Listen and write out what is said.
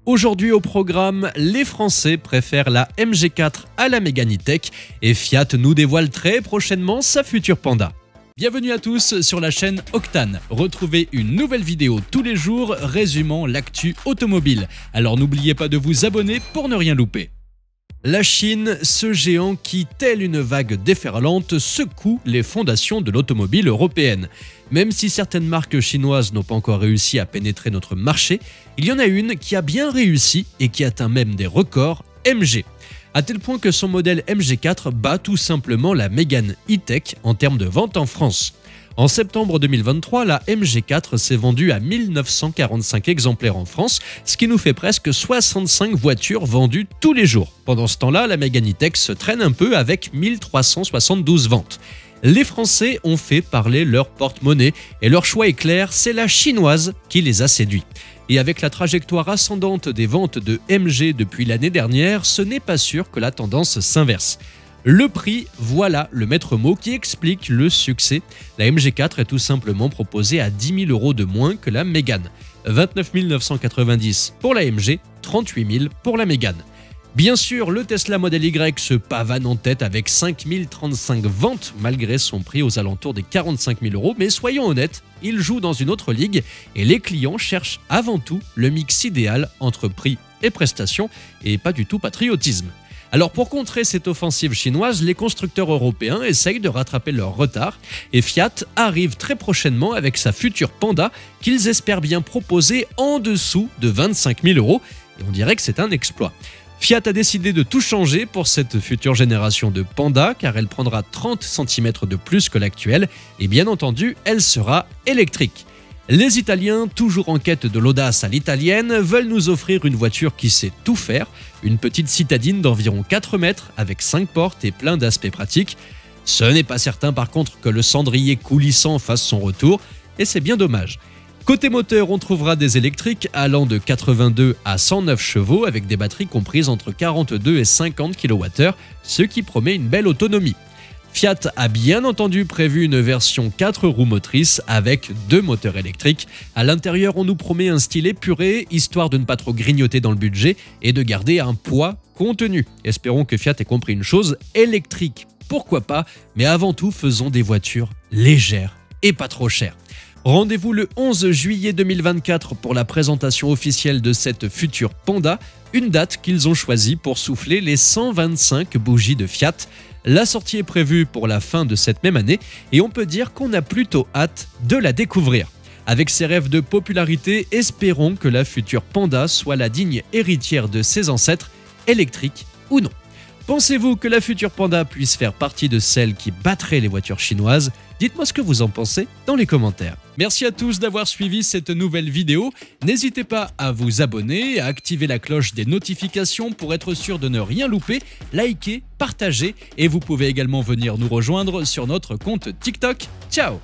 Aujourd'hui au programme, les Français préfèrent la MG4 à la Mégane E-Tech et Fiat nous dévoile très prochainement sa future Panda. Bienvenue à tous sur la chaîne Octane. Retrouvez une nouvelle vidéo tous les jours résumant l'actu automobile. Alors n'oubliez pas de vous abonner pour ne rien louper. La Chine, ce géant qui, telle une vague déferlante, secoue les fondations de l'automobile européenne. Même si certaines marques chinoises n'ont pas encore réussi à pénétrer notre marché, il y en a une qui a bien réussi et qui atteint même des records, MG. À tel point que son modèle MG4 bat tout simplement la Mégane E-Tech en termes de vente en France. En septembre 2023, la MG4 s'est vendue à 1945 exemplaires en France, ce qui nous fait presque 65 voitures vendues tous les jours. Pendant ce temps-là, la Mégane E-Tech se traîne un peu avec 1372 ventes. Les Français ont fait parler leur porte-monnaie et leur choix est clair, c'est la chinoise qui les a séduits. Et avec la trajectoire ascendante des ventes de MG depuis l'année dernière, ce n'est pas sûr que la tendance s'inverse. Le prix, voilà le maître mot qui explique le succès. La MG4 est tout simplement proposée à 10 000 € de moins que la Mégane. 29 990 pour la MG, 38 000 pour la Mégane. Bien sûr, le Tesla Model Y se pavane en tête avec 5 035 ventes malgré son prix aux alentours des 45 000 €, mais soyons honnêtes, il joue dans une autre ligue et les clients cherchent avant tout le mix idéal entre prix et prestations et pas du tout patriotisme. Alors pour contrer cette offensive chinoise, les constructeurs européens essayent de rattraper leur retard et Fiat arrive très prochainement avec sa future Panda qu'ils espèrent bien proposer en dessous de 25 000 € et on dirait que c'est un exploit. Fiat a décidé de tout changer pour cette future génération de Panda car elle prendra 30 cm de plus que l'actuelle et bien entendu elle sera électrique. Les Italiens, toujours en quête de l'audace à l'italienne, veulent nous offrir une voiture qui sait tout faire, une petite citadine d'environ 4 mètres avec 5 portes et plein d'aspects pratiques. Ce n'est pas certain par contre que le cendrier coulissant fasse son retour, et c'est bien dommage. Côté moteur, on trouvera des électriques allant de 82 à 109 chevaux avec des batteries comprises entre 42 et 50 kWh, ce qui promet une belle autonomie. Fiat a bien entendu prévu une version 4 roues motrices avec 2 moteurs électriques. À l'intérieur, on nous promet un style épuré, histoire de ne pas trop grignoter dans le budget et de garder un poids contenu. Espérons que Fiat ait compris une chose, électrique, pourquoi pas, mais avant tout, faisons des voitures légères et pas trop chères. Rendez-vous le 11 juillet 2024 pour la présentation officielle de cette future Panda, une date qu'ils ont choisie pour souffler les 125 bougies de Fiat. La sortie est prévue pour la fin de cette même année et on peut dire qu'on a plutôt hâte de la découvrir. Avec ses rêves de popularité, espérons que la future Panda soit la digne héritière de ses ancêtres, électriques ou non. Pensez-vous que la future Panda puisse faire partie de celles qui battraient les voitures chinoises? Dites-moi ce que vous en pensez dans les commentaires. Merci à tous d'avoir suivi cette nouvelle vidéo. N'hésitez pas à vous abonner, à activer la cloche des notifications pour être sûr de ne rien louper, liker, partager et vous pouvez également venir nous rejoindre sur notre compte TikTok. Ciao!